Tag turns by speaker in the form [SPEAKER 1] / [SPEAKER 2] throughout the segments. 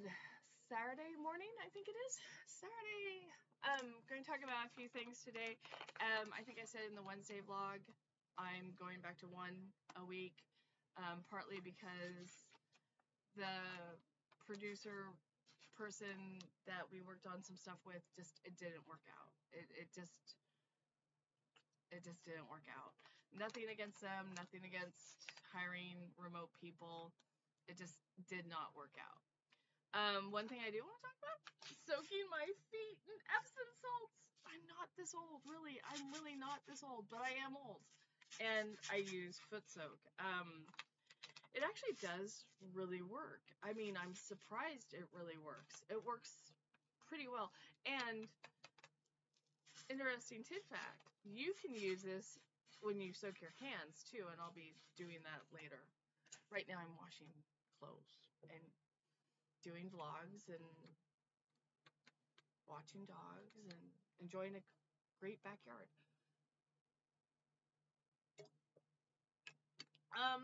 [SPEAKER 1] Good Saturday morning, I think it is. Saturday. Going to talk about a few things today. I think I said in the Wednesday vlog, I'm going back to one a week, partly because the producer person that we worked on some stuff with it didn't work out. It just didn't work out. Nothing against them, nothing against hiring remote people. It just did not work out. One thing I do want to talk about, soaking my feet in Epsom salts. I'm not this old, really. I'm really not this old, but I am old. And I use foot soak. It actually does really work. I mean, I'm surprised it really works. It works pretty well. And interesting tid fact, you can use this when you soak your hands too, and I'll be doing that later. Right now I'm washing clothes and doing vlogs and watching dogs and enjoying a great backyard. A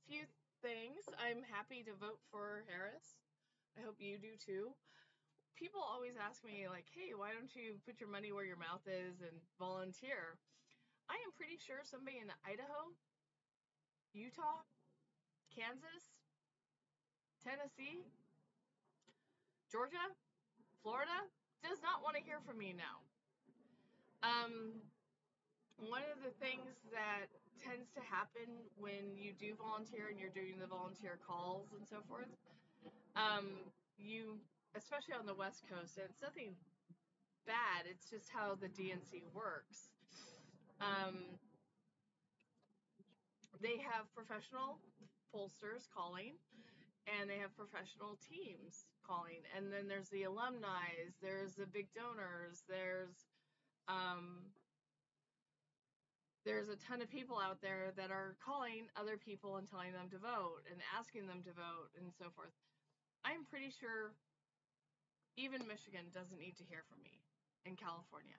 [SPEAKER 1] few things. I'm happy to vote for Harris. I hope you do too. People always ask me, like, hey, why don't you put your money where your mouth is and volunteer? I am pretty sure somebody in Idaho, Utah, Kansas, Tennessee, Georgia, Florida does not want to hear from me now. One of the things that tends to happen when you do volunteer and you're doing the volunteer calls and so forth, you, especially on the West Coast, and it's nothing bad, it's just how the DNC works. They have professional pollsters calling, and they have professional teams calling, and then there's the alumni, there's the big donors, there's a ton of people out there that are calling other people and telling them to vote and asking them to vote and so forth. I'm pretty sure even Michigan doesn't need to hear from me in California.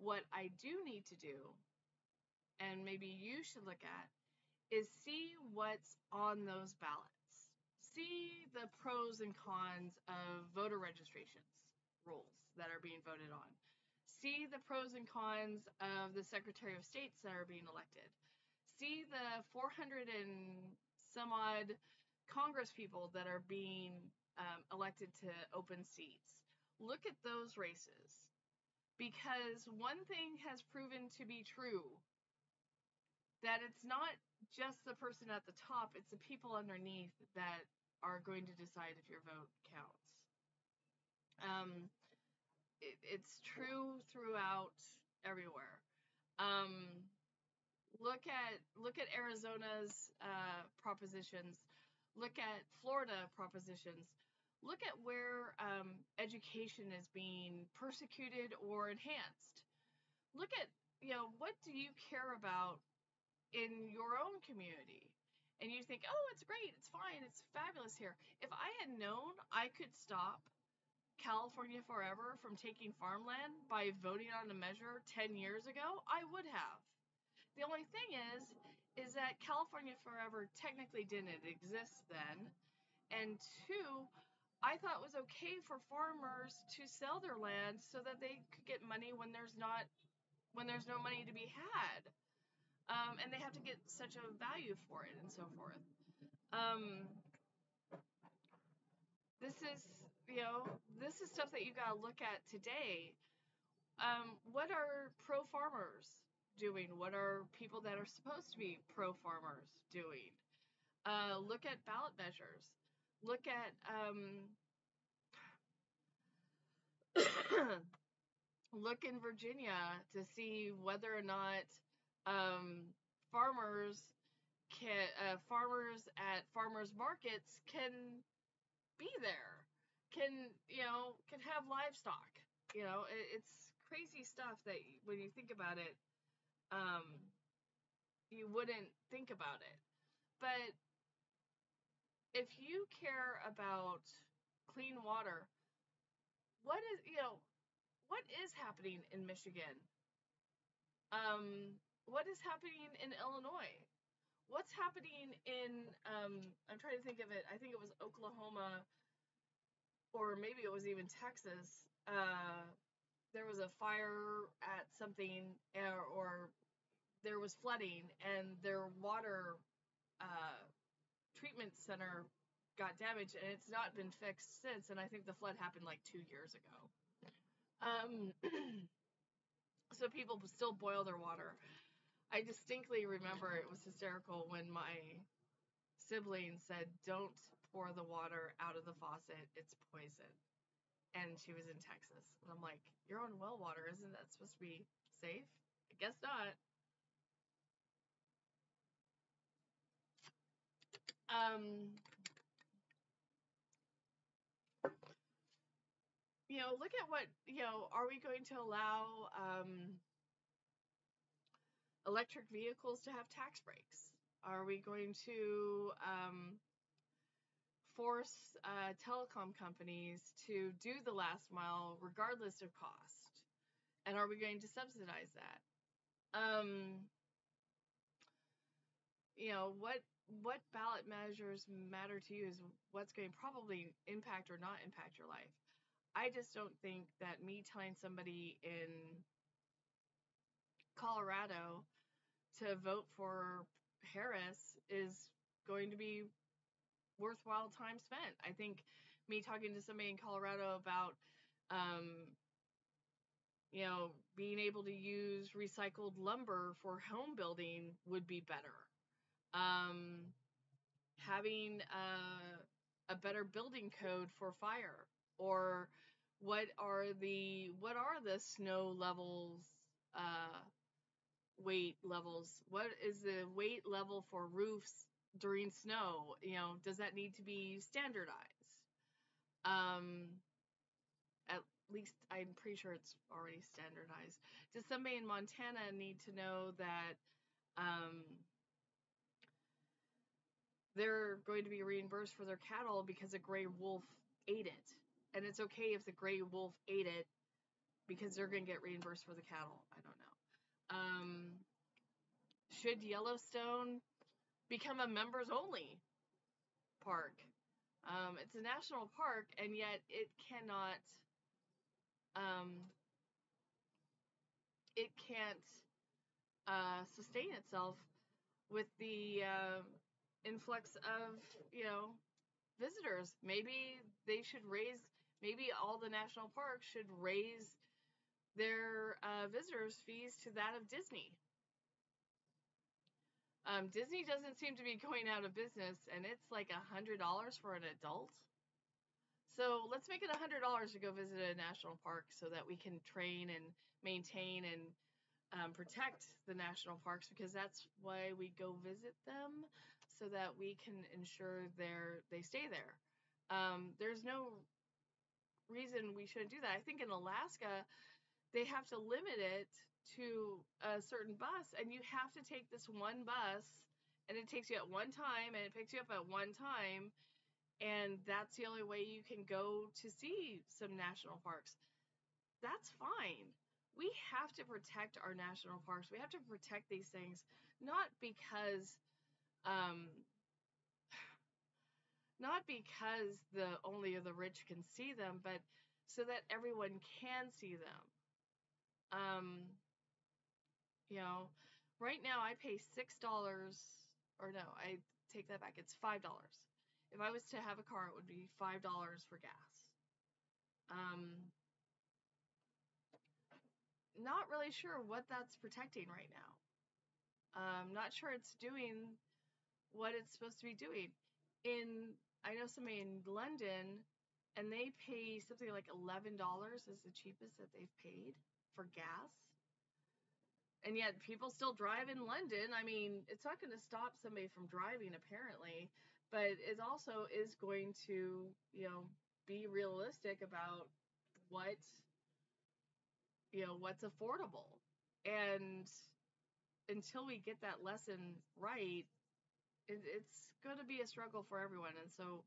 [SPEAKER 1] What I do need to do, and maybe you should look at, is see what's on those ballots. See the pros and cons of voter registrations rules that are being voted on. See the pros and cons of the Secretary of States that are being elected. See the 400 and some odd Congress people that are being elected to open seats. Look at those races. Because one thing has proven to be true, that it's not just the person at the top, it's the people underneath that are going to decide if your vote counts. It's true throughout everywhere. Look at Arizona's propositions. Look at Florida propositions. Look at where education is being persecuted or enhanced. Look at, what do you care about in your own community? And you think, oh, it's great, it's fine, it's fabulous here. If I had known I could stop California Forever from taking farmland by voting on a measure 10 years ago, I would have. The only thing is that California Forever technically didn't exist then. And two, I thought it was okay for farmers to sell their land so that they could get money when there's no money to be had. And they have to get such a value for it and so forth. This is stuff that you gotta look at today. What are pro-farmers doing? What are people that are supposed to be pro-farmers doing? Look at ballot measures. Look at look in Virginia to see whether or not farmers at farmers markets can be there, can have livestock. It's crazy stuff that when you think about it, you wouldn't think about it. But if you care about clean water, what is happening in Michigan? What is happening in Illinois? what's happening in, I'm trying to think of it. I think it was Oklahoma, or maybe it was even Texas. There was a fire at something, or there was flooding, and their water uh, treatment center got damaged, and it's not been fixed since. And I think the flood happened like 2 years ago. Um, so people still boil their water. I distinctly remember it was hysterical when my sibling said, "Don't pour the water out of the faucet, it's poison." And she was in Texas. And I'm like, "You're on well water, isn't that supposed to be safe?" I guess not. Um, Look at what, are we going to allow electric vehicles to have tax breaks? Are we going to force telecom companies to do the last mile regardless of cost? And are we going to subsidize that? What ballot measures matter to you is what's going to probably impact or not impact your life. I just don't think that me telling somebody in Colorado to vote for Harris is going to be worthwhile time spent. I think me talking to somebody in Colorado about, um, being able to use recycled lumber for home building would be better. Having a better building code for fire, or what are the snow levels, uh, weight levels? What is the weight level for roofs during snow? Does that need to be standardized? Um, at least I'm pretty sure it's already standardized. Does somebody in Montana need to know that they're going to be reimbursed for their cattle because a gray wolf ate it? And it's okay if the gray wolf ate it because they're going to get reimbursed for the cattle. I don't know. Should Yellowstone become a members only park? It's a national park, and yet um, it can't sustain itself with the influx of visitors. Maybe all the national parks should raise their visitors fees to that of Disney. Disney doesn't seem to be going out of business, and it's like $100 for an adult. So let's make it $100 to go visit a national park so that we can train and maintain and protect the national parks, because that's why we go visit them, so that we can ensure they stay there. There's no reason we shouldn't do that. I think in Alaska, they have to limit it to a certain bus, and you have to take this one bus, and it takes you at one time, and it picks you up at one time, and that's the only way you can go to see some national parks. That's fine. We have to protect our national parks. We have to protect these things, not because um, only the rich can see them, but so that everyone can see them. Um, right now I pay $6, or no, I take that back. It's $5. If I was to have a car, it would be $5 for gas. Not really sure what that's protecting right now. Not sure it's doing what it's supposed to be doing. I know somebody in London, and they pay something like $11 is the cheapest that they've paid for gas. And yet people still drive in London. I mean, it's not going to stop somebody from driving, apparently, but it also is going to, be realistic about what's affordable. And until we get that lesson right, it's going to be a struggle for everyone. And so,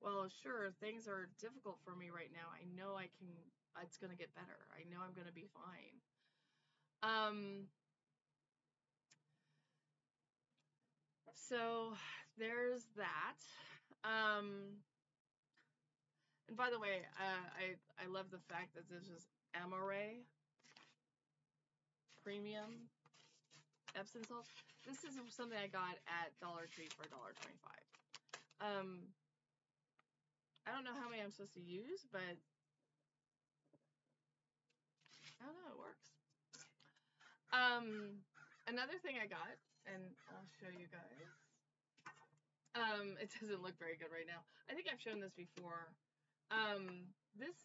[SPEAKER 1] well, sure, things are difficult for me right now. I know it's going to get better. I know I'm going to be fine. Um, So there's that. And by the way, I love the fact that this is Amore Premium Epsom salt. This is something I got at Dollar Tree for $1.25. I don't know how many I'm supposed to use, but I don't know, it works. Another thing I got, and I'll show you guys. It doesn't look very good right now. I think I've shown this before. This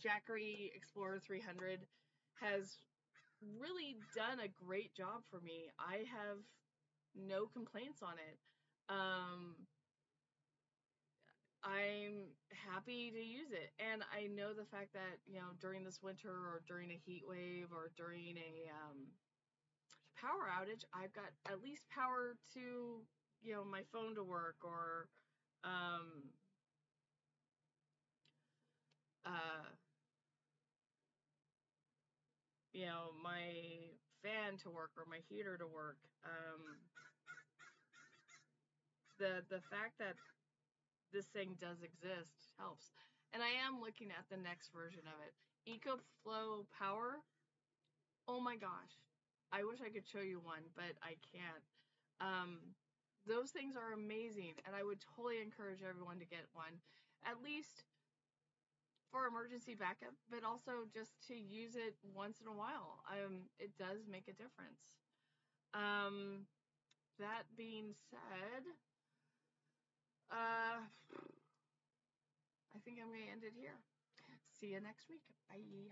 [SPEAKER 1] Jackery Explorer 300 has really done a great job for me. I have no complaints on it. I'm happy to use it. And I know the fact that, during this winter or during a heat wave or during a power outage, I've got at least power to, my phone to work or, uh, my fan to work or my heater to work. The fact that this thing does exist helps. And I am looking at the next version of it. EcoFlow Power. Oh my gosh. I wish I could show you one, but I can't. Those things are amazing, and I would totally encourage everyone to get one, at least for emergency backup, but also just to use it once in a while. It does make a difference. That being said, I think I'm going to end it here. See you next week. Bye.